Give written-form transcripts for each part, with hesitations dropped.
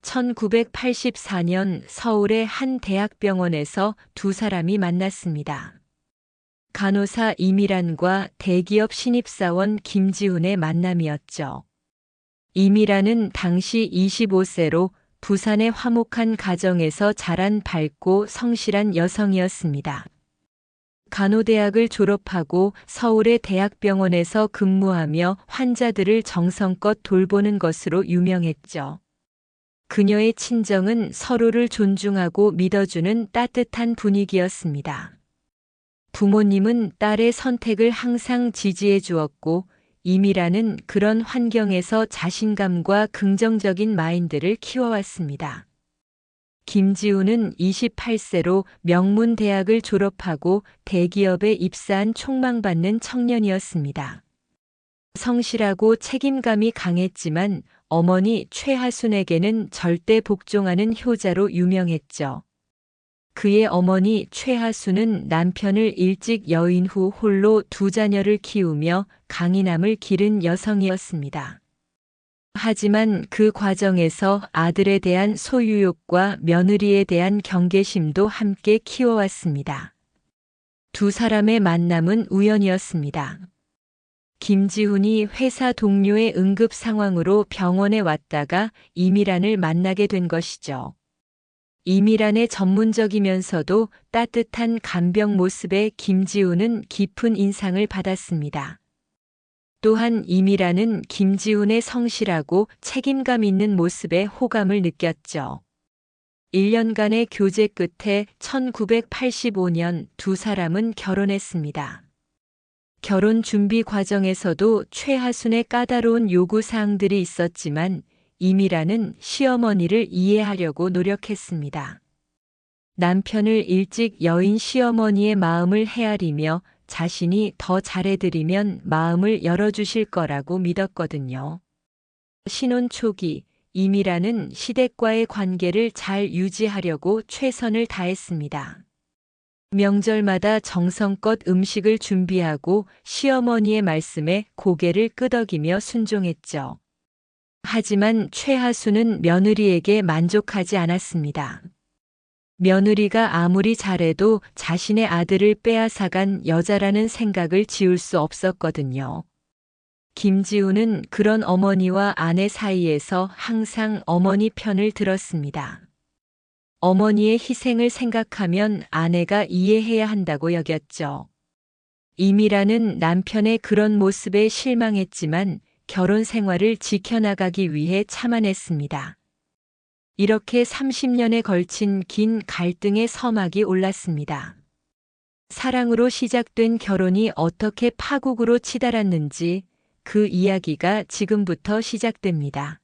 1984년 서울의 한 대학병원에서 두 사람이 만났습니다. 간호사 이미란과 대기업 신입사원 김지훈의 만남이었죠. 이미란은 당시 25세로 부산의 화목한 가정에서 자란 밝고 성실한 여성이었습니다. 간호대학을 졸업하고 서울의 대학병원에서 근무하며 환자들을 정성껏 돌보는 것으로 유명했죠. 그녀의 친정은 서로를 존중하고 믿어주는 따뜻한 분위기였습니다. 부모님은 딸의 선택을 항상 지지해 주었고, 이미라는 그런 환경에서 자신감과 긍정적인 마인드를 키워왔습니다. 김지훈은 28세로 명문대학을 졸업하고 대기업에 입사한 촉망받는 청년이었습니다. 성실하고 책임감이 강했지만 어머니 최하순에게는 절대 복종하는 효자로 유명했죠. 그의 어머니 최하순은 남편을 일찍 여인 후 홀로 두 자녀를 키우며 강인함을 기른 여성이었습니다. 하지만 그 과정에서 아들에 대한 소유욕과 며느리에 대한 경계심도 함께 키워왔습니다. 두 사람의 만남은 우연이었습니다. 김지훈이 회사 동료의 응급 상황으로 병원에 왔다가 이미란을 만나게 된 것이죠. 이미란의 전문적이면서도 따뜻한 간병 모습에 김지훈은 깊은 인상을 받았습니다. 또한 이미란은 김지훈의 성실하고 책임감 있는 모습에 호감을 느꼈죠. 1년간의 교제 끝에 1985년 두 사람은 결혼했습니다. 결혼 준비 과정에서도 최하순의 까다로운 요구사항들이 있었지만 이미라는 시어머니를 이해하려고 노력했습니다. 남편을 일찍 여인 시어머니의 마음을 헤아리며 자신이 더 잘해드리면 마음을 열어주실 거라고 믿었거든요. 신혼 초기, 이미라는 시댁과의 관계를 잘 유지하려고 최선을 다했습니다. 명절마다 정성껏 음식을 준비하고 시어머니의 말씀에 고개를 끄덕이며 순종했죠. 하지만 최하순은 며느리에게 만족하지 않았습니다. 며느리가 아무리 잘해도 자신의 아들을 빼앗아간 여자라는 생각을 지울 수 없었거든요. 김지훈은 그런 어머니와 아내 사이에서 항상 어머니 편을 들었습니다. 어머니의 희생을 생각하면 아내가 이해해야 한다고 여겼죠. 이미라는 남편의 그런 모습에 실망했지만 결혼 생활을 지켜나가기 위해 참아냈습니다. 이렇게 30년에 걸친 긴 갈등의 서막이 올랐습니다. 사랑으로 시작된 결혼이 어떻게 파국으로 치달았는지 그 이야기가 지금부터 시작됩니다.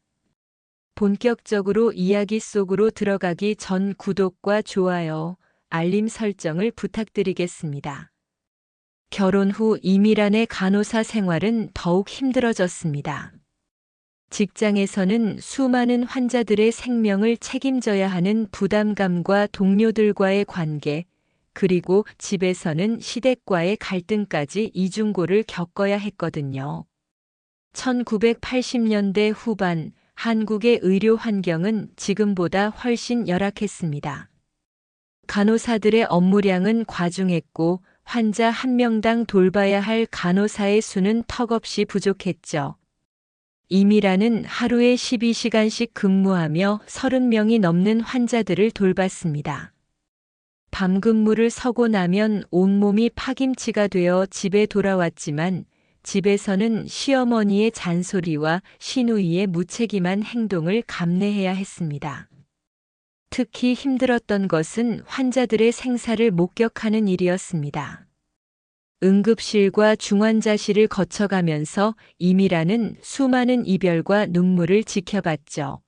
본격적으로 이야기 속으로 들어가기 전 구독과 좋아요, 알림 설정을 부탁드리겠습니다. 결혼 후 이미란의 간호사 생활은 더욱 힘들어졌습니다. 직장에서는 수많은 환자들의 생명을 책임져야 하는 부담감과 동료들과의 관계, 그리고 집에서는 시댁과의 갈등까지 이중고를 겪어야 했거든요. 1980년대 후반 한국의 의료 환경은 지금보다 훨씬 열악했습니다. 간호사들의 업무량은 과중했고 환자 한 명당 돌봐야 할 간호사의 수는 턱없이 부족했죠. 이미라는 하루에 12시간씩 근무하며 30명이 넘는 환자들을 돌봤습니다. 밤 근무를 서고 나면 온몸이 파김치가 되어 집에 돌아왔지만 집에서는 시어머니의 잔소리와 시누이의 무책임한 행동을 감내해야 했습니다. 특히 힘들었던 것은 환자들의 생사를 목격하는 일이었습니다. 응급실과 중환자실을 거쳐가면서 이미라는 수많은 이별과 눈물을 지켜봤죠.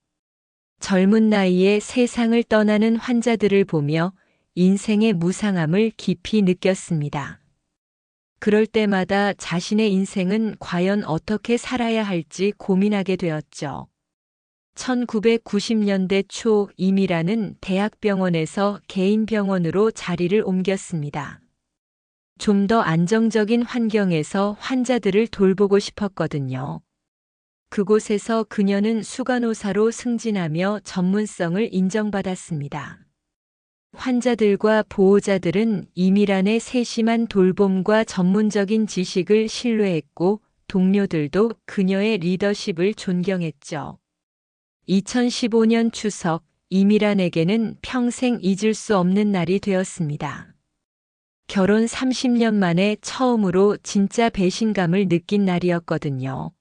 젊은 나이에 세상을 떠나는 환자들을 보며 인생의 무상함을 깊이 느꼈습니다. 그럴 때마다 자신의 인생은 과연 어떻게 살아야 할지 고민하게 되었죠. 1990년대 초 이미라는 대학병원에서 개인 병원으로 자리를 옮겼습니다. 좀 더 안정적인 환경에서 환자들을 돌보고 싶었거든요. 그곳에서 그녀는 수간호사로 승진하며 전문성을 인정받았습니다. 환자들과 보호자들은 이미란의 세심한 돌봄과 전문적인 지식을 신뢰했고 동료들도 그녀의 리더십을 존경했죠. 2015년 추석, 이미란에게는 평생 잊을 수 없는 날이 되었습니다. 결혼 30년 만에 처음으로 진짜 배신감을 느낀 날이었거든요.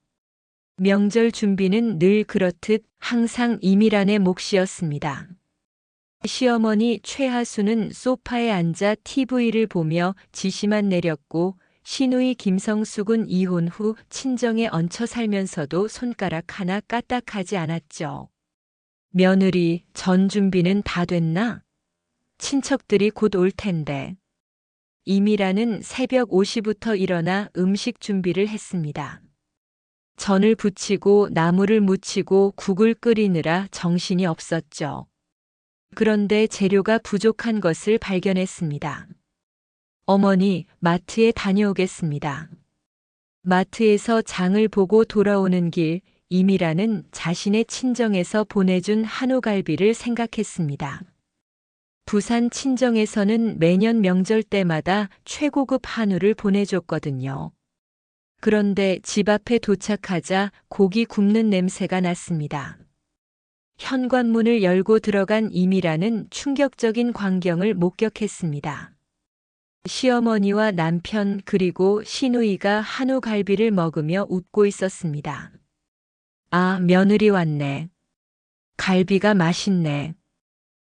명절 준비는 늘 그렇듯 항상 이미란의 몫이었습니다. 시어머니 최하수는 소파에 앉아 TV를 보며 지시만 내렸고 시누이 김성숙은 이혼 후 친정에 얹혀 살면서도 손가락 하나 까딱하지 않았죠. 며느리, 전 준비는 다 됐나? 친척들이 곧 올 텐데. 이미라는 새벽 5시부터 일어나 음식 준비를 했습니다. 전을 부치고 나물을 무치고 국을 끓이느라 정신이 없었죠. 그런데 재료가 부족한 것을 발견했습니다. 어머니, 마트에 다녀오겠습니다. 마트에서 장을 보고 돌아오는 길, 이미라는 자신의 친정에서 보내준 한우갈비를 생각했습니다. 부산 친정에서는 매년 명절 때마다 최고급 한우를 보내줬거든요. 그런데 집 앞에 도착하자 고기 굽는 냄새가 났습니다. 현관문을 열고 들어간 이미라는 충격적인 광경을 목격했습니다. 시어머니와 남편 그리고 시누이가 한우갈비를 먹으며 웃고 있었습니다. 아, 며느리 왔네. 갈비가 맛있네.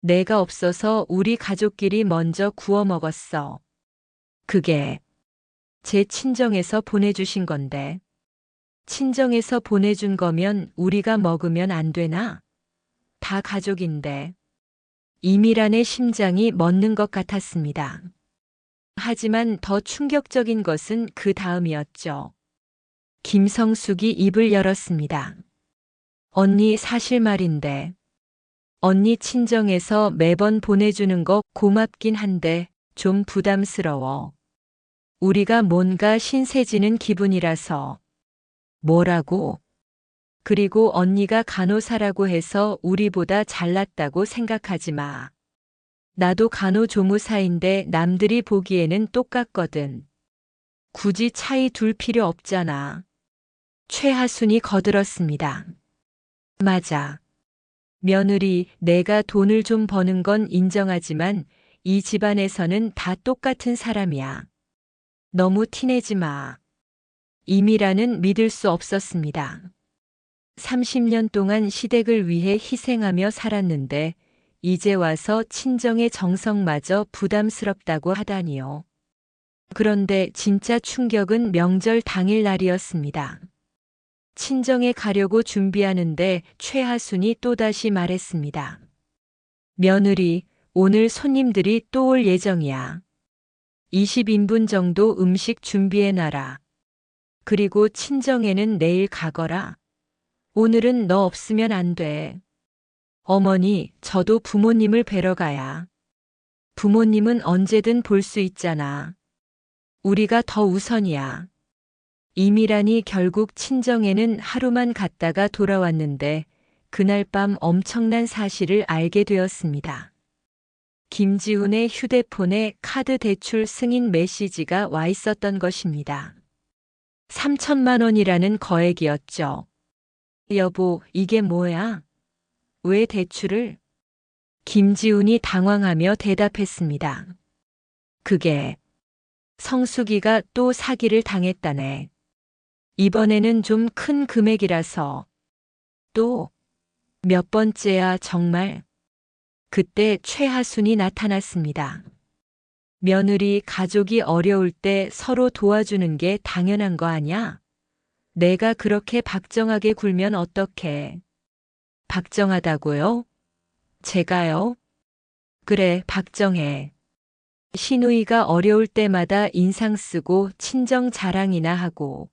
내가 없어서 우리 가족끼리 먼저 구워 먹었어. 그게 제 친정에서 보내주신 건데. 친정에서 보내준 거면 우리가 먹으면 안 되나? 다 가족인데. 이미란의 심장이 멎는 것 같았습니다. 하지만 더 충격적인 것은 그 다음이었죠. 김성숙이 입을 열었습니다. 언니 사실 말인데. 언니 친정에서 매번 보내주는 거 고맙긴 한데 좀 부담스러워. 우리가 뭔가 신세지는 기분이라서. 뭐라고? 그리고 언니가 간호사라고 해서 우리보다 잘났다고 생각하지 마. 나도 간호조무사인데 남들이 보기에는 똑같거든. 굳이 차이 둘 필요 없잖아. 최하순이 거들었습니다. 맞아. 며느리, 내가 돈을 좀 버는 건 인정하지만 이 집안에서는 다 똑같은 사람이야. 너무 티내지 마. 이미라는 믿을 수 없었습니다. 30년 동안 시댁을 위해 희생하며 살았는데 이제 와서 친정의 정성마저 부담스럽다고 하다니요. 그런데 진짜 충격은 명절 당일 날이었습니다. 친정에 가려고 준비하는데 최하순이 또다시 말했습니다. 며느리, 오늘 손님들이 또 올 예정이야. 20인분 정도 음식 준비해놔라. 그리고 친정에는 내일 가거라. 오늘은 너 없으면 안 돼. 어머니, 저도 부모님을 뵈러 가야. 부모님은 언제든 볼 수 있잖아. 우리가 더 우선이야. 이미란이 결국 친정에는 하루만 갔다가 돌아왔는데 그날 밤 엄청난 사실을 알게 되었습니다. 김지훈의 휴대폰에 카드 대출 승인 메시지가 와 있었던 것입니다. 3천만 원이라는 거액이었죠. 여보, 이게 뭐야? 왜 대출을? 김지훈이 당황하며 대답했습니다. 그게 성숙이가 또 사기를 당했다네. 이번에는 좀 큰 금액이라서. 또 몇 번째야 정말. 그때 최하순이 나타났습니다. 며느리 가족이 어려울 때 서로 도와주는 게 당연한 거 아냐? 내가 그렇게 박정하게 굴면 어떡해? 박정하다고요? 제가요? 그래, 박정해. 시누이가 어려울 때마다 인상 쓰고 친정 자랑이나 하고.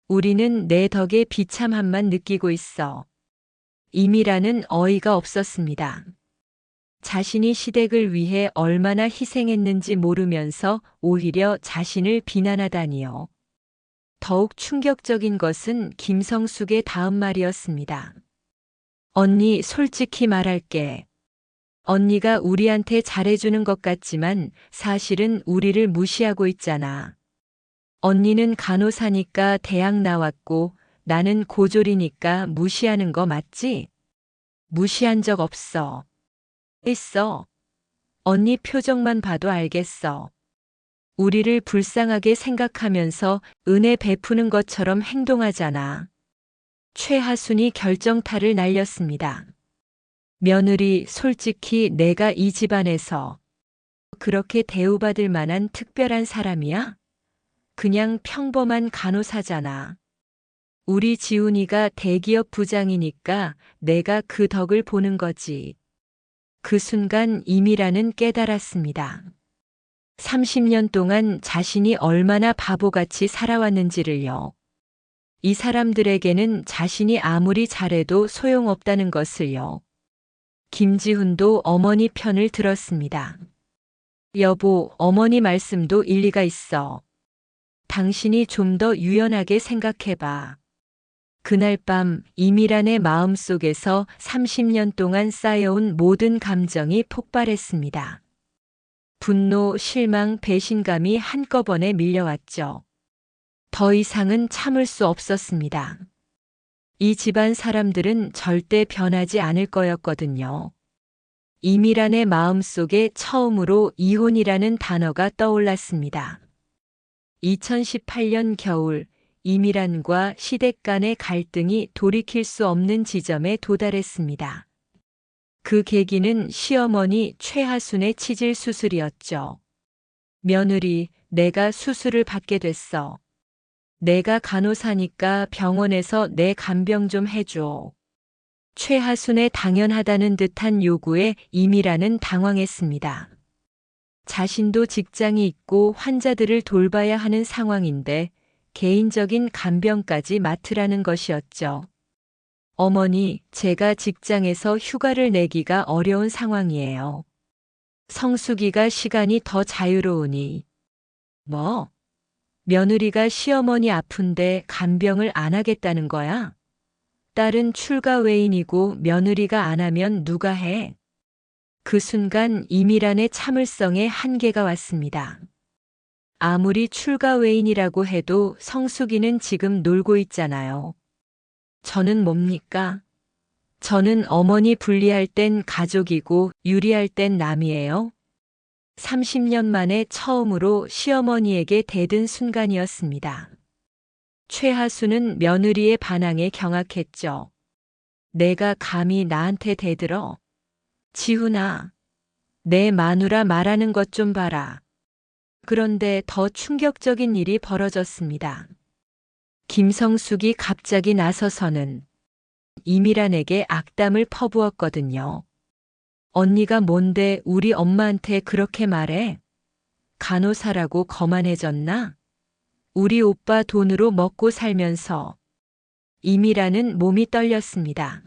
우리는 내 덕에 비참함만 느끼고 있어. 이미라는 어이가 없었습니다. 자신이 시댁을 위해 얼마나 희생했는지 모르면서 오히려 자신을 비난하다니요. 더욱 충격적인 것은 김성숙의 다음 말이었습니다. 언니, 솔직히 말할게. 언니가 우리한테 잘해주는 것 같지만 사실은 우리를 무시하고 있잖아. 언니는 간호사니까 대학 나왔고 나는 고졸이니까 무시하는 거 맞지? 무시한 적 없어. 있어. 언니 표정만 봐도 알겠어. 우리를 불쌍하게 생각하면서 은혜 베푸는 것처럼 행동하잖아. 최하순이 결정타를 날렸습니다. 며느리, 솔직히 내가 이 집안에서 그렇게 대우받을 만한 특별한 사람이야? 그냥 평범한 간호사잖아. 우리 지훈이가 대기업 부장이니까 내가 그 덕을 보는 거지. 그 순간 이미라는 깨달았습니다. 30년 동안 자신이 얼마나 바보같이 살아왔는지를요. 이 사람들에게는 자신이 아무리 잘해도 소용없다는 것을요. 김지훈도 어머니 편을 들었습니다. 여보, 어머니 말씀도 일리가 있어. 당신이 좀 더 유연하게 생각해봐. 그날 밤 이미란의 마음속에서 30년 동안 쌓여온 모든 감정이 폭발했습니다. 분노, 실망, 배신감이 한꺼번에 밀려왔죠. 더 이상은 참을 수 없었습니다. 이 집안 사람들은 절대 변하지 않을 거였거든요. 이미란의 마음속에 처음으로 이혼이라는 단어가 떠올랐습니다. 2018년 겨울, 이미란과 시댁 간의 갈등이 돌이킬 수 없는 지점에 도달했습니다. 그 계기는 시어머니 최하순의 치질 수술이었죠. 며느리, 내가 수술을 받게 됐어. 내가 간호사니까 병원에서 내 간병 좀 해줘. 최하순의 당연하다는 듯한 요구에 이미라는 당황했습니다. 자신도 직장이 있고 환자들을 돌봐야 하는 상황인데 개인적인 간병까지 맡으라는 것이었죠. 어머니, 제가 직장에서 휴가를 내기가 어려운 상황이에요. 성수기가 시간이 더 자유로우니. 뭐? 며느리가 시어머니 아픈데 간병을 안 하겠다는 거야? 딸은 출가 외인이고 며느리가 안 하면 누가 해? 그 순간 이미란의 참을성에 한계가 왔습니다. 아무리 출가 외인이라고 해도 성수기는 지금 놀고 있잖아요. 저는 뭡니까? 저는 어머니 불리할 땐 가족이고 유리할 땐 남이에요. 30년 만에 처음으로 시어머니에게 대든 순간이었습니다. 최하수는 며느리의 반항에 경악했죠. 내가 감히 나한테 대들어? 지훈아, 내 마누라 말하는 것 좀 봐라. 그런데 더 충격적인 일이 벌어졌습니다. 김성숙이 갑자기 나서서는 이미란에게 악담을 퍼부었거든요. 언니가 뭔데 우리 엄마한테 그렇게 말해? 간호사라고 거만해졌나? 우리 오빠 돈으로 먹고 살면서. 이미라는 몸이 떨렸습니다.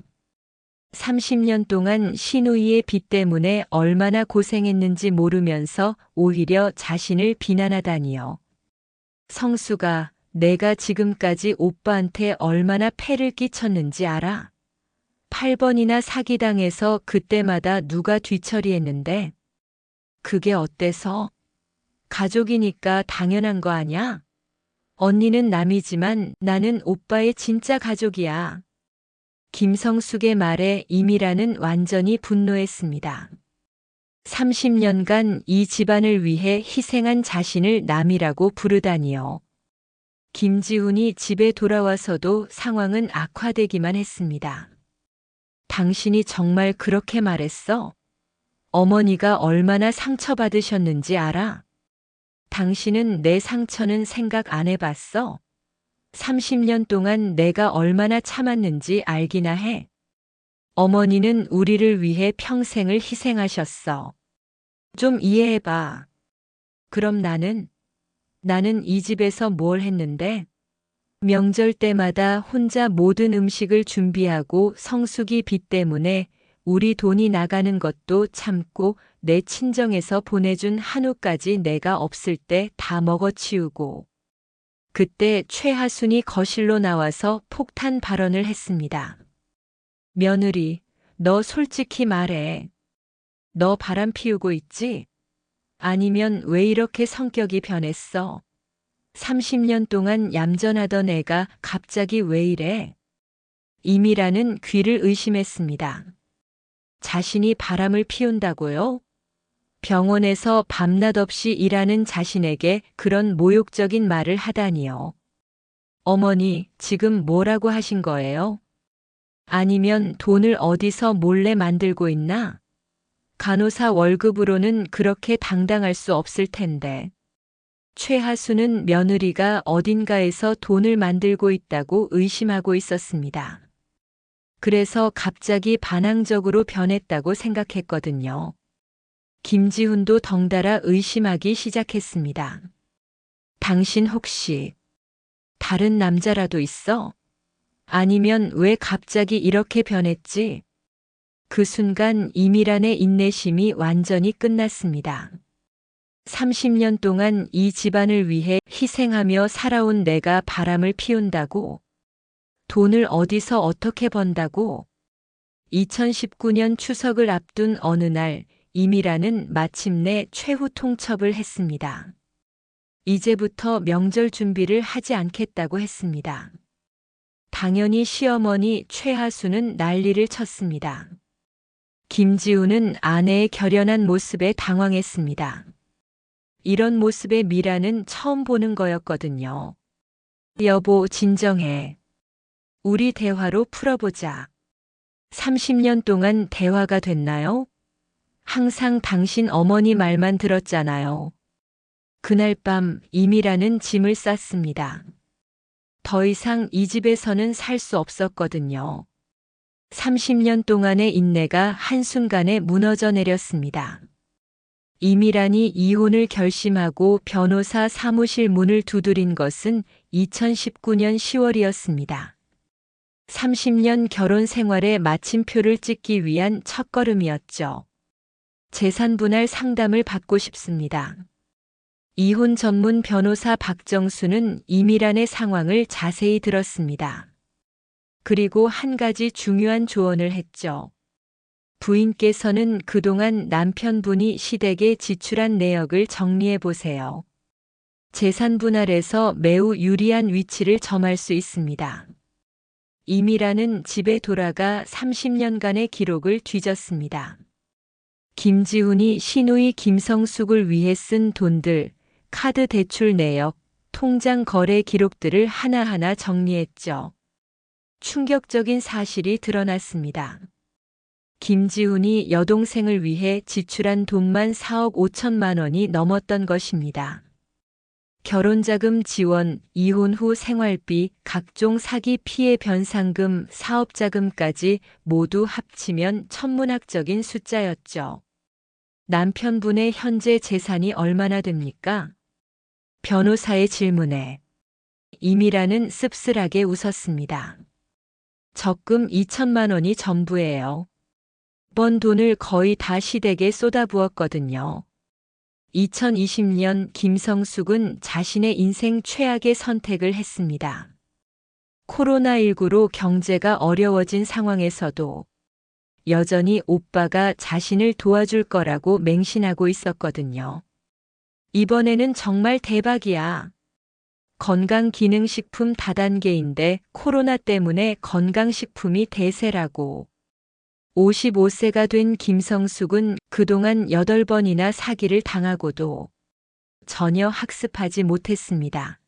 30년 동안 시누이의 빚 때문에 얼마나 고생했는지 모르면서 오히려 자신을 비난하다니요. 성수가, 내가 지금까지 오빠한테 얼마나 폐를 끼쳤는지 알아? 8번이나 사기당해서 그때마다 누가 뒤처리했는데? 그게 어때서? 가족이니까 당연한 거 아냐? 언니는 남이지만 나는 오빠의 진짜 가족이야. 김성숙의 말에 이미라는 완전히 분노했습니다. 30년간 이 집안을 위해 희생한 자신을 남이라고 부르다니요. 김지훈이 집에 돌아와서도 상황은 악화되기만 했습니다. 당신이 정말 그렇게 말했어? 어머니가 얼마나 상처받으셨는지 알아? 당신은 내 상처는 생각 안 해봤어? 30년 동안 내가 얼마나 참았는지 알기나 해. 어머니는 우리를 위해 평생을 희생하셨어. 좀 이해해봐. 그럼 나는 이 집에서 뭘 했는데? 명절 때마다 혼자 모든 음식을 준비하고 성수기 빚 때문에 우리 돈이 나가는 것도 참고 내 친정에서 보내준 한우까지 내가 없을 때 다 먹어치우고 그때 최하순이 거실로 나와서 폭탄 발언을 했습니다. 며느리, 너 솔직히 말해. 너 바람 피우고 있지? 아니면 왜 이렇게 성격이 변했어? 30년 동안 얌전하던 애가 갑자기 왜 이래? 이미라는 귀를 의심했습니다. 자신이 바람을 피운다고요? 병원에서 밤낮 없이 일하는 자신에게 그런 모욕적인 말을 하다니요. 어머니, 지금 뭐라고 하신 거예요? 아니면 돈을 어디서 몰래 만들고 있나? 간호사 월급으로는 그렇게 당당할 수 없을 텐데. 최하수는 며느리가 어딘가에서 돈을 만들고 있다고 의심하고 있었습니다. 그래서 갑자기 반항적으로 변했다고 생각했거든요. 김지훈도 덩달아 의심하기 시작했습니다. 당신 혹시 다른 남자라도 있어? 아니면 왜 갑자기 이렇게 변했지? 그 순간 이미란의 인내심이 완전히 끝났습니다. 30년 동안 이 집안을 위해 희생하며 살아온 내가 바람을 피운다고? 돈을 어디서 어떻게 번다고? 2019년 추석을 앞둔 어느 날 이미라는 마침내 최후 통첩을 했습니다. 이제부터 명절 준비를 하지 않겠다고 했습니다. 당연히 시어머니 최하수는 난리를 쳤습니다. 김지우는 아내의 결연한 모습에 당황했습니다. 이런 모습의 미라는 처음 보는 거였거든요. 여보, 진정해. 우리 대화로 풀어보자. 30년 동안 대화가 됐나요? 항상 당신 어머니 말만 들었잖아요. 그날 밤 이미라는 짐을 쌌습니다. 더 이상 이 집에서는 살 수 없었거든요. 30년 동안의 인내가 한순간에 무너져 내렸습니다. 이미란이 이혼을 결심하고 변호사 사무실 문을 두드린 것은 2019년 10월이었습니다. 30년 결혼 생활에 마침표를 찍기 위한 첫걸음이었죠. 재산 분할 상담을 받고 싶습니다. 이혼 전문 변호사 박정수는 이미란의 상황을 자세히 들었습니다. 그리고 한 가지 중요한 조언을 했죠. 부인께서는 그동안 남편분이 시댁에 지출한 내역을 정리해 보세요. 재산 분할에서 매우 유리한 위치를 점할 수 있습니다. 이미라는 집에 돌아가 30년간의 기록을 뒤졌습니다. 김지훈이 시누이 김성숙을 위해 쓴 돈들, 카드 대출 내역, 통장 거래 기록들을 하나하나 정리했죠. 충격적인 사실이 드러났습니다. 김지훈이 여동생을 위해 지출한 돈만 4억 5천만 원이 넘었던 것입니다. 결혼자금 지원, 이혼 후 생활비, 각종 사기 피해 변상금, 사업자금까지 모두 합치면 천문학적인 숫자였죠. 남편분의 현재 재산이 얼마나 됩니까? 변호사의 질문에 이미라는 씁쓸하게 웃었습니다. 적금 2천만 원이 전부예요. 번 돈을 거의 다 시댁에 쏟아부었거든요. 2020년 김성숙은 자신의 인생 최악의 선택을 했습니다. 코로나19로 경제가 어려워진 상황에서도 여전히 오빠가 자신을 도와줄 거라고 맹신하고 있었거든요. 이번에는 정말 대박이야. 건강기능식품 다단계인데 코로나 때문에 건강식품이 대세라고. 55세가 된 김성숙은 그동안 8번이나 사기를 당하고도 전혀 학습하지 못했습니다.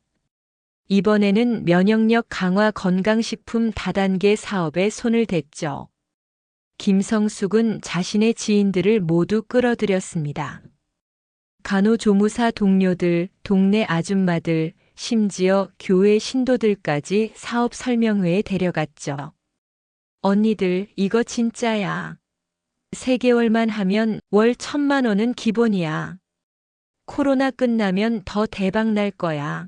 이번에는 면역력 강화 건강식품 다단계 사업에 손을 댔죠. 김성숙은 자신의 지인들을 모두 끌어들였습니다. 간호조무사 동료들, 동네 아줌마들, 심지어 교회 신도들까지 사업 설명회에 데려갔죠. 언니들, 이거 진짜야. 3개월만 하면 월 1,000만 원은 기본이야. 코로나 끝나면 더 대박 날 거야.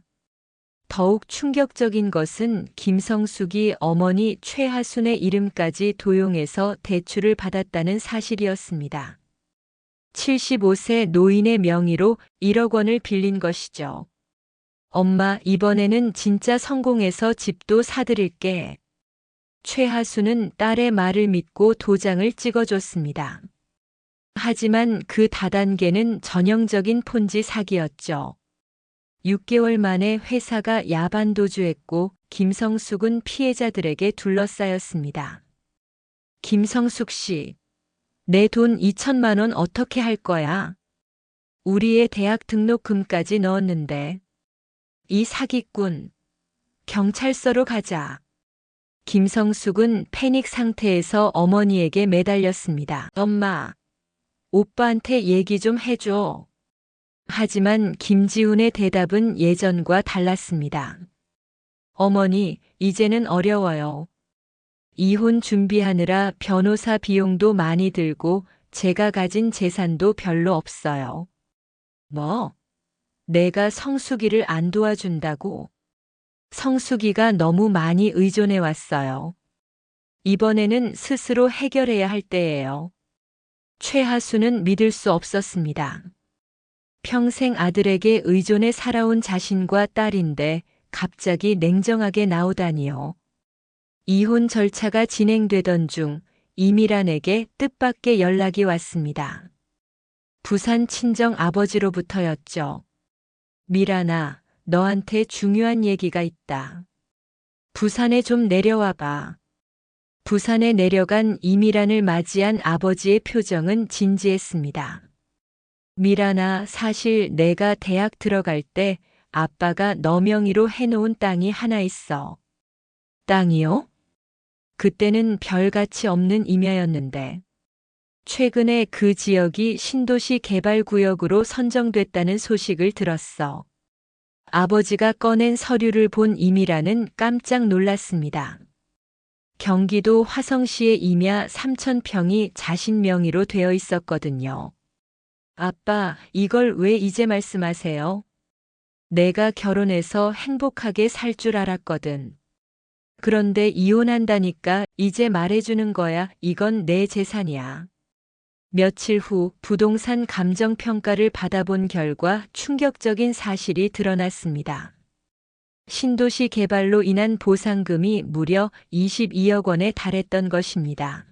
더욱 충격적인 것은 김성숙이 어머니 최하순의 이름까지 도용해서 대출을 받았다는 사실이었습니다. 75세 노인의 명의로 1억 원을 빌린 것이죠. 엄마, 이번에는 진짜 성공해서 집도 사드릴게. 최하수는 딸의 말을 믿고 도장을 찍어줬습니다. 하지만 그 다단계는 전형적인 폰지 사기였죠. 6개월 만에 회사가 야반도주했고 김성숙은 피해자들에게 둘러싸였습니다. 김성숙 씨, 내 돈 2천만 원 어떻게 할 거야? 우리의 대학 등록금까지 넣었는데. 이 사기꾼, 경찰서로 가자. 김성숙은 패닉 상태에서 어머니에게 매달렸습니다. 엄마, 오빠한테 얘기 좀 해줘. 하지만 김지훈의 대답은 예전과 달랐습니다. 어머니, 이제는 어려워요. 이혼 준비하느라 변호사 비용도 많이 들고 제가 가진 재산도 별로 없어요. 뭐? 내가 성숙이를 안 도와준다고? 성숙이가 너무 많이 의존해 왔어요. 이번에는 스스로 해결해야 할 때예요. 최하수는 믿을 수 없었습니다. 평생 아들에게 의존해 살아온 자신과 딸인데 갑자기 냉정하게 나오다니요. 이혼 절차가 진행되던 중 이미란에게 뜻밖의 연락이 왔습니다. 부산 친정 아버지로부터였죠. 미란아, 너한테 중요한 얘기가 있다. 부산에 좀 내려와 봐. 부산에 내려간 이미란을 맞이한 아버지의 표정은 진지했습니다. 미란아, 사실 내가 대학 들어갈 때 아빠가 너 명의로 해놓은 땅이 하나 있어. 땅이요? 그때는 별가치 없는 임야였는데 최근에 그 지역이 신도시 개발구역으로 선정됐다는 소식을 들었어. 아버지가 꺼낸 서류를 본 이미라는 깜짝 놀랐습니다. 경기도 화성시의 임야 3,000평이 자신 명의로 되어 있었거든요. 아빠, 이걸 왜 이제 말씀하세요? 내가 결혼해서 행복하게 살 줄 알았거든. 그런데 이혼한다니까 이제 말해주는 거야. 이건 내 재산이야. 며칠 후 부동산 감정평가를 받아본 결과 충격적인 사실이 드러났습니다. 신도시 개발로 인한 보상금이 무려 22억 원에 달했던 것입니다.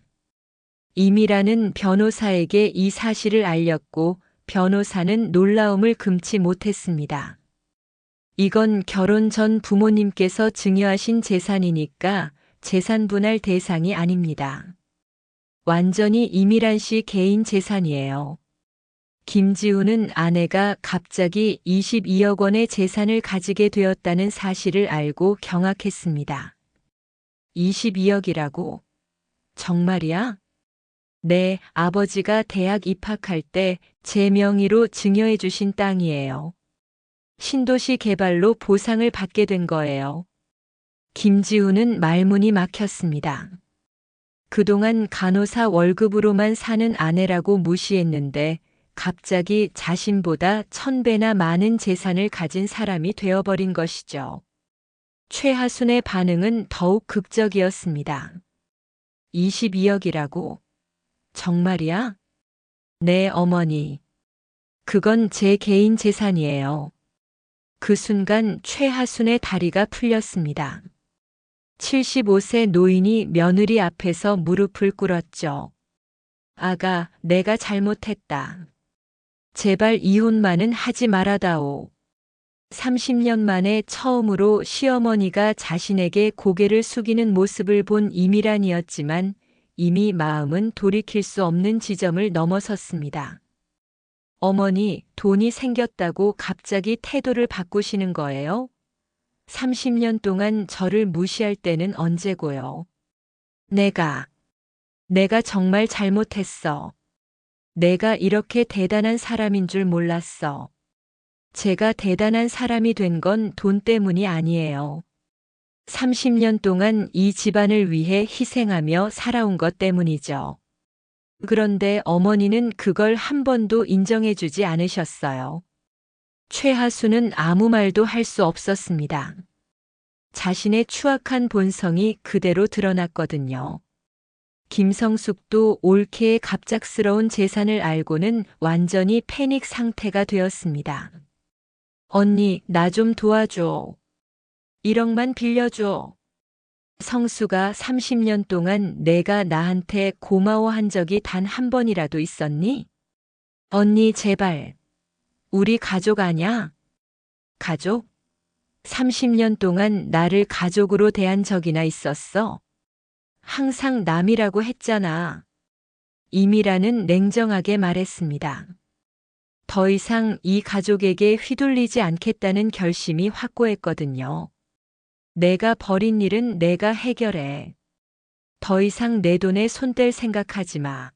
이미라는 변호사에게 이 사실을 알렸고 변호사는 놀라움을 금치 못했습니다. 이건 결혼 전 부모님께서 증여하신 재산이니까 재산 분할 대상이 아닙니다. 완전히 이미란 씨 개인 재산이에요. 김지우는 아내가 갑자기 22억 원의 재산을 가지게 되었다는 사실을 알고 경악했습니다. 22억이라고? 정말이야? 네, 아버지가 대학 입학할 때 제 명의로 증여해 주신 땅이에요. 신도시 개발로 보상을 받게 된 거예요. 김지우는 말문이 막혔습니다. 그동안 간호사 월급으로만 사는 아내라고 무시했는데 갑자기 자신보다 1000배나 많은 재산을 가진 사람이 되어버린 것이죠. 최하순의 반응은 더욱 극적이었습니다. 22억이라고? 정말이야? 네, 어머니. 그건 제 개인 재산이에요. 그 순간 최하순의 다리가 풀렸습니다. 75세 노인이 며느리 앞에서 무릎을 꿇었죠. 아가, 내가 잘못했다. 제발 이혼만은 하지 말아다오. 30년 만에 처음으로 시어머니가 자신에게 고개를 숙이는 모습을 본 이미란이었지만 이미 마음은 돌이킬 수 없는 지점을 넘어섰습니다. 어머니, 돈이 생겼다고 갑자기 태도를 바꾸시는 거예요? 30년 동안 저를 무시할 때는 언제고요? 내가 정말 잘못했어. 내가 이렇게 대단한 사람인 줄 몰랐어. 제가 대단한 사람이 된 건 돈 때문이 아니에요. 30년 동안 이 집안을 위해 희생하며 살아온 것 때문이죠. 그런데 어머니는 그걸 한 번도 인정해주지 않으셨어요. 최하수는 아무 말도 할 수 없었습니다. 자신의 추악한 본성이 그대로 드러났거든요. 김성숙도 올케의 갑작스러운 재산을 알고는 완전히 패닉 상태가 되었습니다. 언니, 나 좀 도와줘. 1억만 빌려줘. 성수가 30년 동안 내가 나한테 고마워한 적이 단 한 번이라도 있었니? 언니, 제발. 우리 가족 아냐? 가족? 30년 동안 나를 가족으로 대한 적이나 있었어? 항상 남이라고 했잖아. 이미라는 냉정하게 말했습니다. 더 이상 이 가족에게 휘둘리지 않겠다는 결심이 확고했거든요. 내가 벌인 일은 내가 해결해. 더 이상 내 돈에 손 뗄 생각하지 마.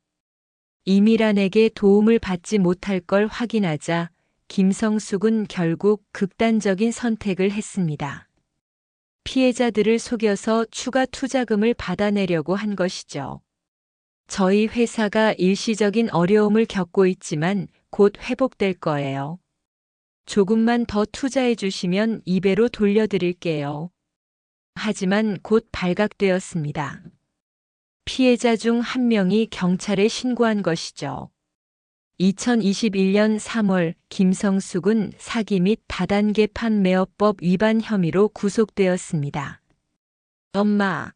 이미란에게 도움을 받지 못할 걸 확인하자 김성숙은 결국 극단적인 선택을 했습니다. 피해자들을 속여서 추가 투자금을 받아내려고 한 것이죠. 저희 회사가 일시적인 어려움을 겪고 있지만 곧 회복될 거예요. 조금만 더 투자해 주시면 2배로 돌려드릴게요. 하지만 곧 발각되었습니다. 피해자 중 한 명이 경찰에 신고한 것이죠. 2021년 3월 김성숙은 사기 및 다단계 판매업법 위반 혐의로 구속되었습니다. 엄마,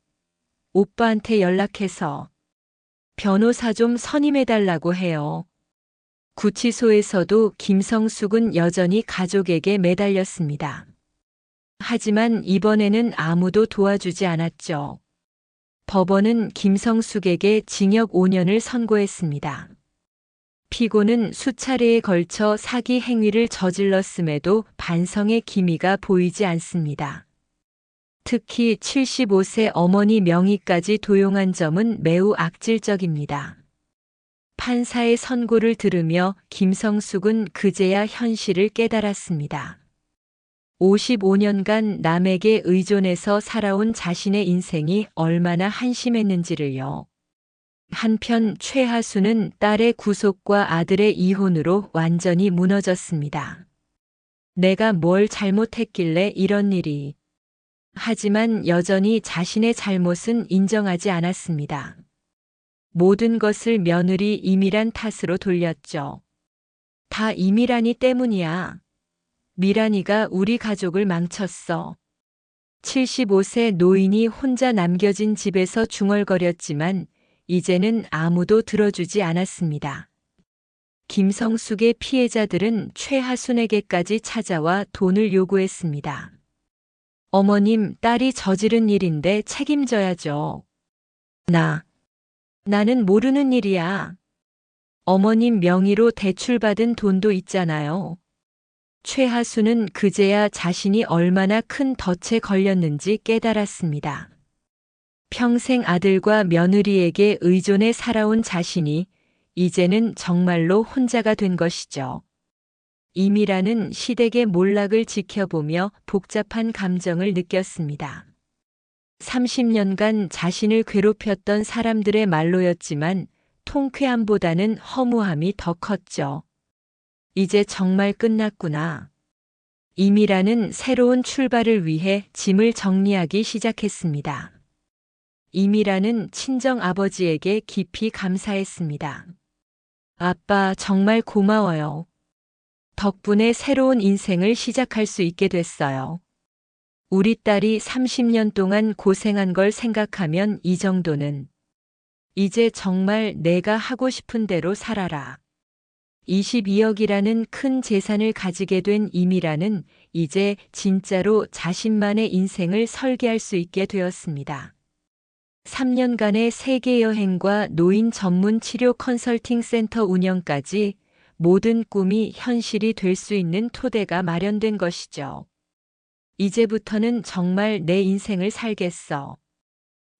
오빠한테 연락해서 변호사 좀 선임해달라고 해요. 구치소에서도 김성숙은 여전히 가족에게 매달렸습니다. 하지만 이번에는 아무도 도와주지 않았죠. 법원은 김성숙에게 징역 5년을 선고했습니다. 피고는 수차례에 걸쳐 사기 행위를 저질렀음에도 반성의 기미가 보이지 않습니다. 특히 75세 어머니 명의까지 도용한 점은 매우 악질적입니다. 판사의 선고를 들으며 김성숙은 그제야 현실을 깨달았습니다. 55년간 남에게 의존해서 살아온 자신의 인생이 얼마나 한심했는지를요. 한편 최하수는 딸의 구속과 아들의 이혼으로 완전히 무너졌습니다. 내가 뭘 잘못했길래 이런 일이. 하지만 여전히 자신의 잘못은 인정하지 않았습니다. 모든 것을 며느리 이미란 탓으로 돌렸죠. 다 이미란이 때문이야. 미란이가 우리 가족을 망쳤어. 75세 노인이 혼자 남겨진 집에서 중얼거렸지만 이제는 아무도 들어주지 않았습니다. 김성숙의 피해자들은 최하순에게까지 찾아와 돈을 요구했습니다. 어머님, 딸이 저지른 일인데 책임져야죠. 나는 모르는 일이야. 어머님 명의로 대출받은 돈도 있잖아요. 최하수는 그제야 자신이 얼마나 큰 덫에 걸렸는지 깨달았습니다. 평생 아들과 며느리에게 의존해 살아온 자신이 이제는 정말로 혼자가 된 것이죠. 이미라는 시댁의 몰락을 지켜보며 복잡한 감정을 느꼈습니다. 30년간 자신을 괴롭혔던 사람들의 말로였지만 통쾌함보다는 허무함이 더 컸죠. 이제 정말 끝났구나. 이미라는 새로운 출발을 위해 짐을 정리하기 시작했습니다. 이미라는 친정 아버지에게 깊이 감사했습니다. 아빠, 정말 고마워요. 덕분에 새로운 인생을 시작할 수 있게 됐어요. 우리 딸이 30년 동안 고생한 걸 생각하면 이 정도는. 이제 정말 내가 하고 싶은 대로 살아라. 22억이라는 큰 재산을 가지게 된 이미라는 이제 진짜로 자신만의 인생을 설계할 수 있게 되었습니다. 3년간의 세계 여행과 노인 전문 치료 컨설팅 센터 운영까지 모든 꿈이 현실이 될 수 있는 토대가 마련된 것이죠. 이제부터는 정말 내 인생을 살겠어.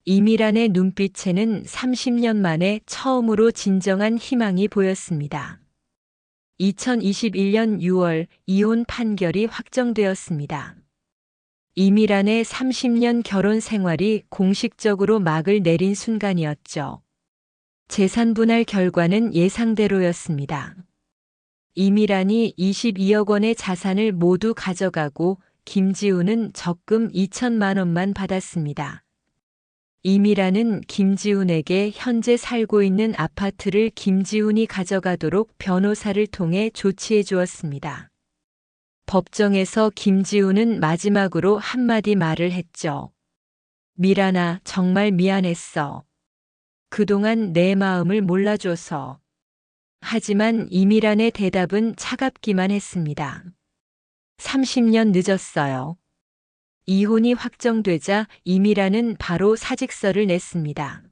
이미란의 눈빛에는 30년 만에 처음으로 진정한 희망이 보였습니다. 2021년 6월 이혼 판결이 확정되었습니다. 이미란의 30년 결혼 생활이 공식적으로 막을 내린 순간이었죠. 재산 분할 결과는 예상대로였습니다. 이미란이 22억 원의 자산을 모두 가져가고 김지훈은 적금 2천만 원만 받았습니다. 이미란은 김지훈에게 현재 살고 있는 아파트를 김지훈이 가져가도록 변호사를 통해 조치해 주었습니다. 법정에서 김지우는 마지막으로 한마디 말을 했죠. 미란아, 정말 미안했어. 그동안 내 마음을 몰라줘서. 하지만 이미란의 대답은 차갑기만 했습니다. 30년 늦었어요. 이혼이 확정되자 이미란은 바로 사직서를 냈습니다.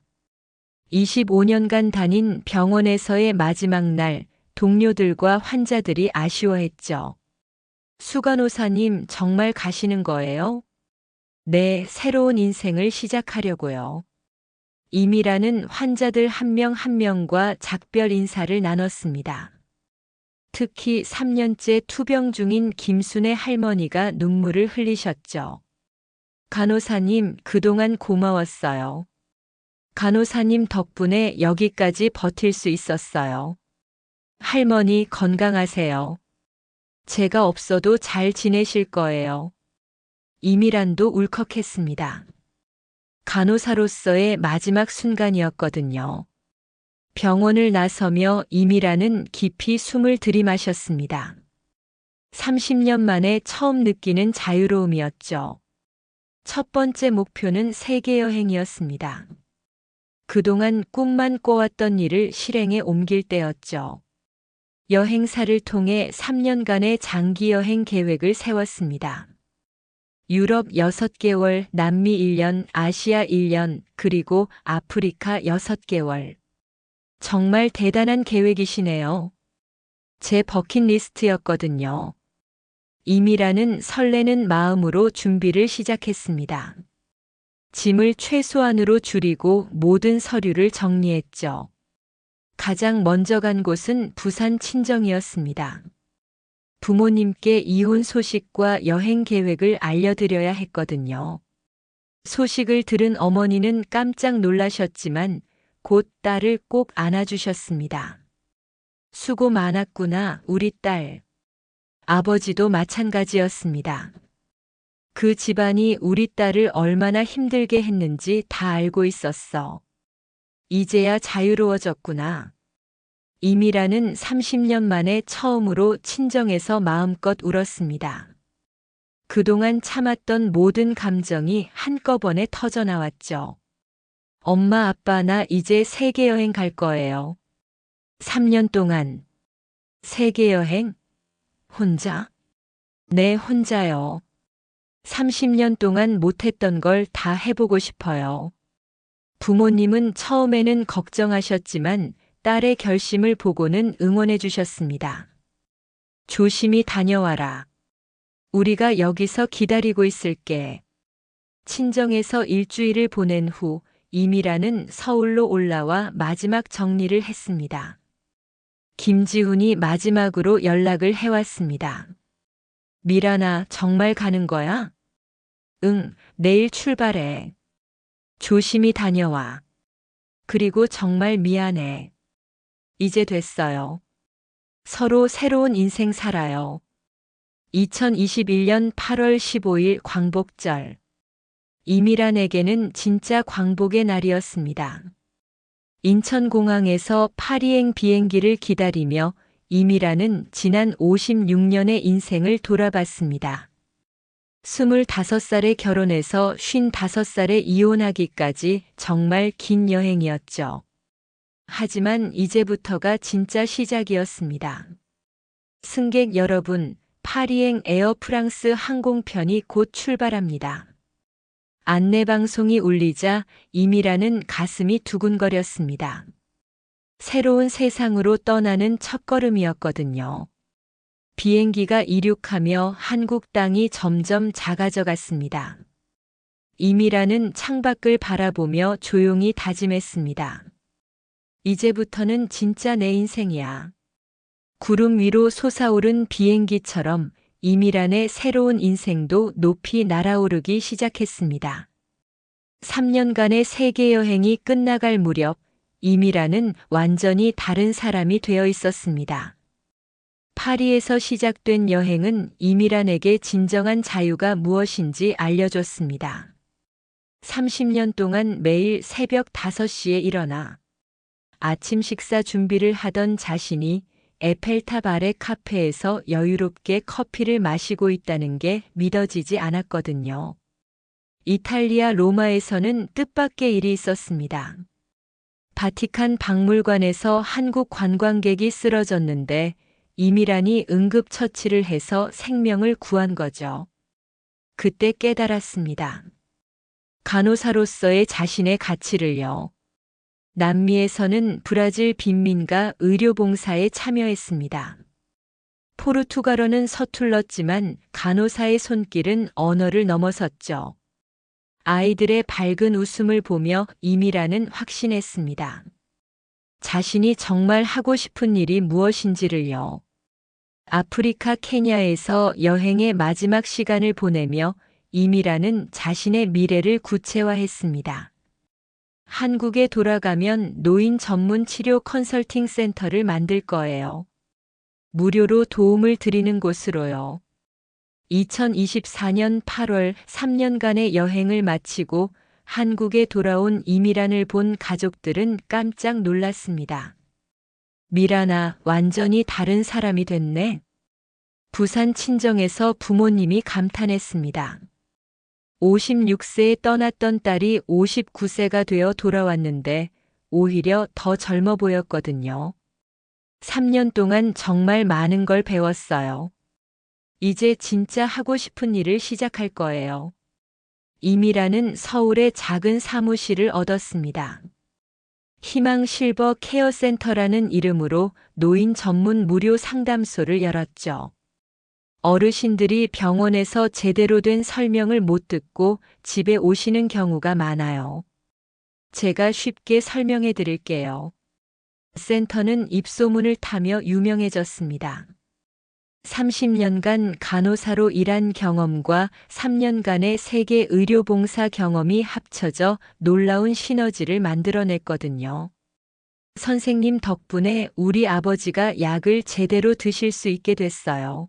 25년간 다닌 병원에서의 마지막 날, 동료들과 환자들이 아쉬워했죠. 수간호사님, 정말 가시는 거예요? 네, 새로운 인생을 시작하려고요. 이미라는 환자들 한 명 한 명과 작별 인사를 나눴습니다. 특히 3년째 투병 중인 김순의 할머니가 눈물을 흘리셨죠. 간호사님, 그동안 고마웠어요. 간호사님 덕분에 여기까지 버틸 수 있었어요. 할머니 건강하세요. 제가 없어도 잘 지내실 거예요. 이미란도 울컥했습니다. 간호사로서의 마지막 순간이었거든요. 병원을 나서며 이미란은 깊이 숨을 들이마셨습니다. 30년 만에 처음 느끼는 자유로움이었죠. 첫 번째 목표는 세계 여행이었습니다. 그동안 꿈만 꿔왔던 일을 실행에 옮길 때였죠. 여행사를 통해 3년간의 장기 여행 계획을 세웠습니다. 유럽 6개월, 남미 1년, 아시아 1년, 그리고 아프리카 6개월. 정말 대단한 계획이시네요. 제 버킷리스트였거든요. 이미라는 설레는 마음으로 준비를 시작했습니다. 짐을 최소한으로 줄이고 모든 서류를 정리했죠. 가장 먼저 간 곳은 부산 친정이었습니다. 부모님께 이혼 소식과 여행 계획을 알려드려야 했거든요. 소식을 들은 어머니는 깜짝 놀라셨지만 곧 딸을 꼭 안아주셨습니다. 수고 많았구나, 우리 딸. 아버지도 마찬가지였습니다. 그 집안이 우리 딸을 얼마나 힘들게 했는지 다 알고 있었어. 이제야 자유로워졌구나. 이미라는 30년 만에 처음으로 친정에서 마음껏 울었습니다. 그동안 참았던 모든 감정이 한꺼번에 터져나왔죠. 엄마, 아빠, 나 이제 세계여행 갈 거예요. 3년 동안. 세계여행? 혼자? 네, 혼자요. 30년 동안 못했던 걸 다 해보고 싶어요. 부모님은 처음에는 걱정하셨지만 딸의 결심을 보고는 응원해 주셨습니다. 조심히 다녀와라. 우리가 여기서 기다리고 있을게. 친정에서 일주일을 보낸 후 이미라는 서울로 올라와 마지막 정리를 했습니다. 김지훈이 마지막으로 연락을 해왔습니다. 미란아, 정말 가는 거야? 응, 내일 출발해. 조심히 다녀와. 그리고 정말 미안해. 이제 됐어요. 서로 새로운 인생 살아요. 2021년 8월 15일 광복절. 이미란에게는 진짜 광복의 날이었습니다. 인천공항에서 파리행 비행기를 기다리며 이미란은 지난 56년의 인생을 돌아봤습니다. 25살에 결혼해서 55살에 이혼하기까지 정말 긴 여행이었죠. 하지만 이제부터가 진짜 시작이었습니다. 승객 여러분, 파리행 에어프랑스 항공편이 곧 출발합니다. 안내방송이 울리자 이미라는 가슴이 두근거렸습니다. 새로운 세상으로 떠나는 첫걸음이었거든요. 비행기가 이륙하며 한국 땅이 점점 작아져 갔습니다. 이미라는 창밖을 바라보며 조용히 다짐했습니다. 이제부터는 진짜 내 인생이야. 구름 위로 솟아오른 비행기처럼 이미란의 새로운 인생도 높이 날아오르기 시작했습니다. 3년간의 세계 여행이 끝나갈 무렵 이미란은 완전히 다른 사람이 되어 있었습니다. 파리에서 시작된 여행은 이미란에게 진정한 자유가 무엇인지 알려줬습니다. 30년 동안 매일 새벽 5시에 일어나 아침 식사 준비를 하던 자신이 에펠탑 아래 카페에서 여유롭게 커피를 마시고 있다는 게 믿어지지 않았거든요. 이탈리아 로마에서는 뜻밖의 일이 있었습니다. 바티칸 박물관에서 한국 관광객이 쓰러졌는데 이미란이 응급처치를 해서 생명을 구한 거죠. 그때 깨달았습니다. 간호사로서의 자신의 가치를요. 남미에서는 브라질 빈민가 의료봉사에 참여했습니다. 포르투갈어는 서툴렀지만 간호사의 손길은 언어를 넘어섰죠. 아이들의 밝은 웃음을 보며 이미라는 확신했습니다. 자신이 정말 하고 싶은 일이 무엇인지를요. 아프리카 케냐에서 여행의 마지막 시간을 보내며 이미라는 자신의 미래를 구체화했습니다. 한국에 돌아가면 노인 전문 치료 컨설팅 센터를 만들 거예요. 무료로 도움을 드리는 곳으로요. 2024년 8월 3년간의 여행을 마치고 한국에 돌아온 이미란을 본 가족들은 깜짝 놀랐습니다. 미란아, 완전히 다른 사람이 됐네. 부산 친정에서 부모님이 감탄했습니다. 56세에 떠났던 딸이 59세가 되어 돌아왔는데 오히려 더 젊어 보였거든요. 3년 동안 정말 많은 걸 배웠어요. 이제 진짜 하고 싶은 일을 시작할 거예요. 이미라는 서울의 작은 사무실을 얻었습니다. 희망 실버 케어 센터라는 이름으로 노인 전문 무료 상담소를 열었죠. 어르신들이 병원에서 제대로 된 설명을 못 듣고 집에 오시는 경우가 많아요. 제가 쉽게 설명해 드릴게요. 센터는 입소문을 타며 유명해졌습니다. 30년간 간호사로 일한 경험과 3년간의 세계 의료봉사 경험이 합쳐져 놀라운 시너지를 만들어냈거든요. 선생님 덕분에 우리 아버지가 약을 제대로 드실 수 있게 됐어요.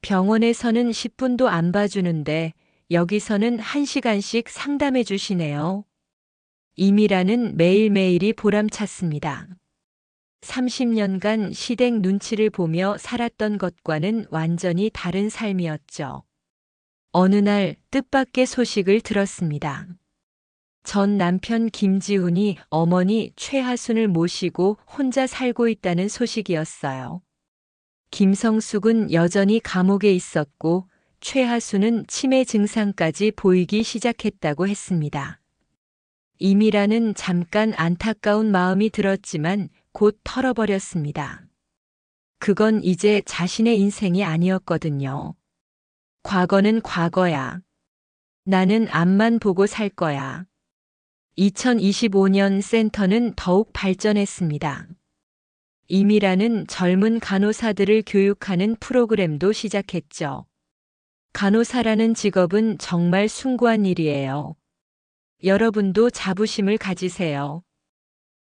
병원에서는 10분도 안 봐주는데 여기서는 1시간씩 상담해 주시네요. 이미라는 매일매일이 보람찼습니다. 30년간 시댁 눈치를 보며 살았던 것과는 완전히 다른 삶이었죠. 어느 날 뜻밖의 소식을 들었습니다. 전 남편 김지훈이 어머니 최하순을 모시고 혼자 살고 있다는 소식이었어요. 김성숙은 여전히 감옥에 있었고 최하순은 치매 증상까지 보이기 시작했다고 했습니다. 이미라는 잠깐 안타까운 마음이 들었지만 곧 털어버렸습니다. 그건 이제 자신의 인생이 아니었거든요. 과거는 과거야. 나는 앞만 보고 살 거야. 2025년 센터는 더욱 발전했습니다. 이미라는 젊은 간호사들을 교육하는 프로그램도 시작했죠. 간호사라는 직업은 정말 숭고한 일이에요. 여러분도 자부심을 가지세요.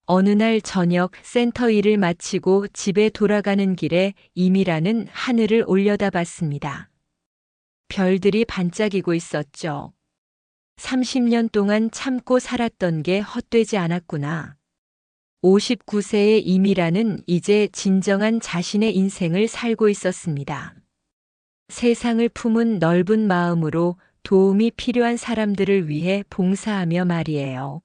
어느 날 저녁 센터 일을 마치고 집에 돌아가는 길에 이미라는 하늘을 올려다봤습니다. 별들이 반짝이고 있었죠. 30년 동안 참고 살았던 게 헛되지 않았구나. 59세의 이미라는 이제 진정한 자신의 인생을 살고 있었습니다. 세상을 품은 넓은 마음으로 도움이 필요한 사람들을 위해 봉사하며 말이에요.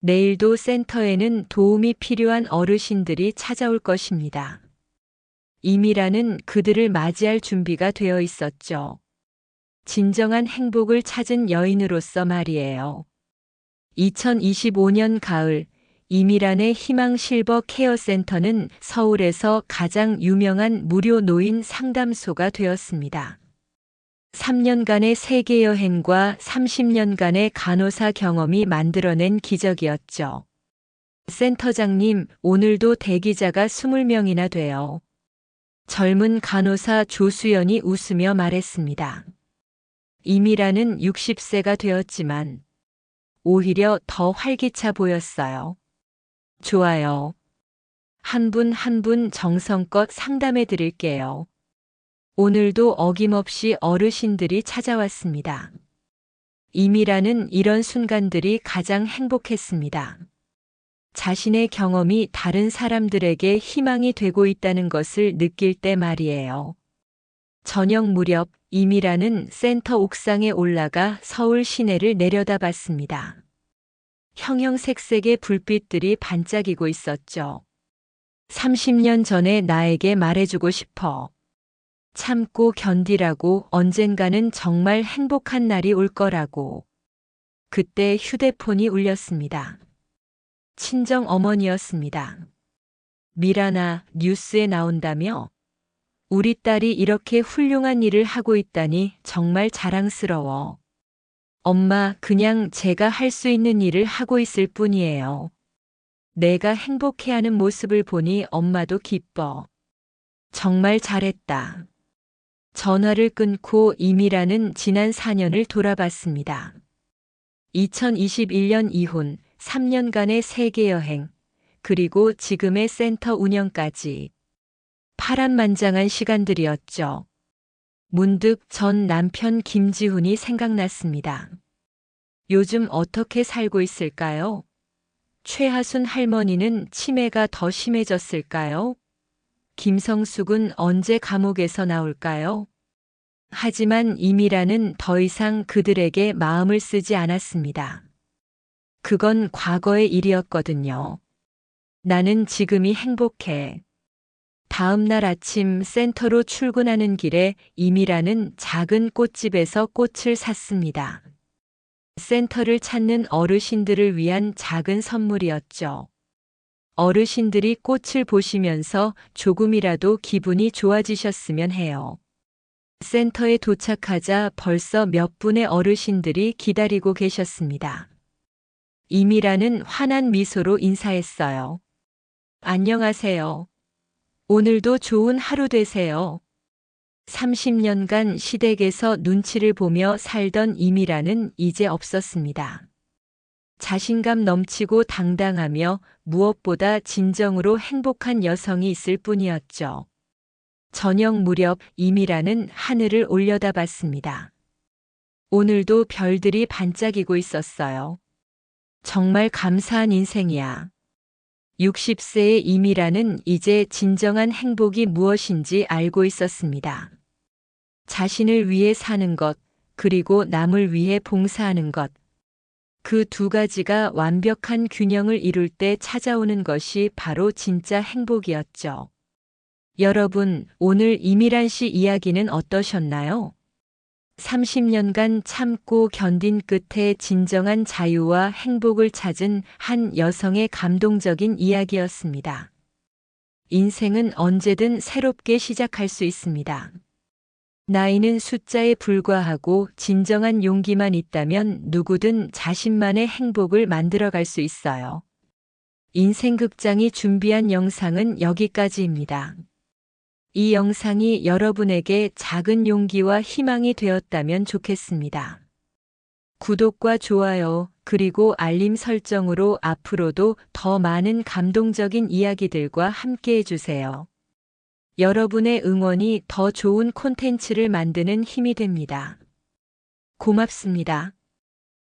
내일도 센터에는 도움이 필요한 어르신들이 찾아올 것입니다. 이미라는 그들을 맞이할 준비가 되어 있었죠. 진정한 행복을 찾은 여인으로서 말이에요. 2025년 가을, 이미란의 희망 실버 케어 센터는 서울에서 가장 유명한 무료 노인 상담소가 되었습니다. 3년간의 세계 여행과 30년간의 간호사 경험이 만들어낸 기적이었죠. 센터장님, 오늘도 대기자가 20명이나 돼요. 젊은 간호사 조수연이 웃으며 말했습니다. 이미라는 60세가 되었지만 오히려 더 활기차 보였어요. 좋아요. 한 분 한 분 정성껏 상담해 드릴게요. 오늘도 어김없이 어르신들이 찾아왔습니다. 이미라는 이런 순간들이 가장 행복했습니다. 자신의 경험이 다른 사람들에게 희망이 되고 있다는 것을 느낄 때 말이에요. 저녁 무렵 이미라는 센터 옥상에 올라가 서울 시내를 내려다봤습니다. 형형색색의 불빛들이 반짝이고 있었죠. 30년 전에 나에게 말해주고 싶어. 참고 견디라고, 언젠가는 정말 행복한 날이 올 거라고. 그때 휴대폰이 울렸습니다. 친정 어머니였습니다. 미라나, 뉴스에 나온다며? 우리 딸이 이렇게 훌륭한 일을 하고 있다니 정말 자랑스러워. 엄마, 그냥 제가 할 수 있는 일을 하고 있을 뿐이에요. 내가 행복해하는 모습을 보니 엄마도 기뻐. 정말 잘했다. 전화를 끊고 이미라는 지난 4년을 돌아봤습니다. 2021년 이혼, 3년간의 세계 여행, 그리고 지금의 센터 운영까지. 파란만장한 시간들이었죠. 문득 전 남편 김지훈이 생각났습니다. 요즘 어떻게 살고 있을까요? 최하순 할머니는 치매가 더 심해졌을까요? 김성숙은 언제 감옥에서 나올까요? 하지만 이미라는 더 이상 그들에게 마음을 쓰지 않았습니다. 그건 과거의 일이었거든요. 나는 지금이 행복해. 다음 날 아침 센터로 출근하는 길에 이미라는 작은 꽃집에서 꽃을 샀습니다. 센터를 찾는 어르신들을 위한 작은 선물이었죠. 어르신들이 꽃을 보시면서 조금이라도 기분이 좋아지셨으면 해요. 센터에 도착하자 벌써 몇 분의 어르신들이 기다리고 계셨습니다. 이미라는 환한 미소로 인사했어요. 안녕하세요. 오늘도 좋은 하루 되세요. 30년간 시댁에서 눈치를 보며 살던 이미라는 이제 없었습니다. 자신감 넘치고 당당하며 무엇보다 진정으로 행복한 여성이 있을 뿐이었죠. 저녁 무렵 이미라는 하늘을 올려다봤습니다. 오늘도 별들이 반짝이고 있었어요. 정말 감사한 인생이야. 60세의 이미라는 이제 진정한 행복이 무엇인지 알고 있었습니다. 자신을 위해 사는 것, 그리고 남을 위해 봉사하는 것. 그 두 가지가 완벽한 균형을 이룰 때 찾아오는 것이 바로 진짜 행복이었죠. 여러분, 오늘 이미란 씨 이야기는 어떠셨나요? 30년간 참고 견딘 끝에 진정한 자유와 행복을 찾은 한 여성의 감동적인 이야기였습니다. 인생은 언제든 새롭게 시작할 수 있습니다. 나이는 숫자에 불과하고 진정한 용기만 있다면 누구든 자신만의 행복을 만들어갈 수 있어요. 인생극장이 준비한 영상은 여기까지입니다. 이 영상이 여러분에게 작은 용기와 희망이 되었다면 좋겠습니다. 구독과 좋아요, 그리고 알림 설정으로 앞으로도 더 많은 감동적인 이야기들과 함께 해주세요. 여러분의 응원이 더 좋은 콘텐츠를 만드는 힘이 됩니다. 고맙습니다.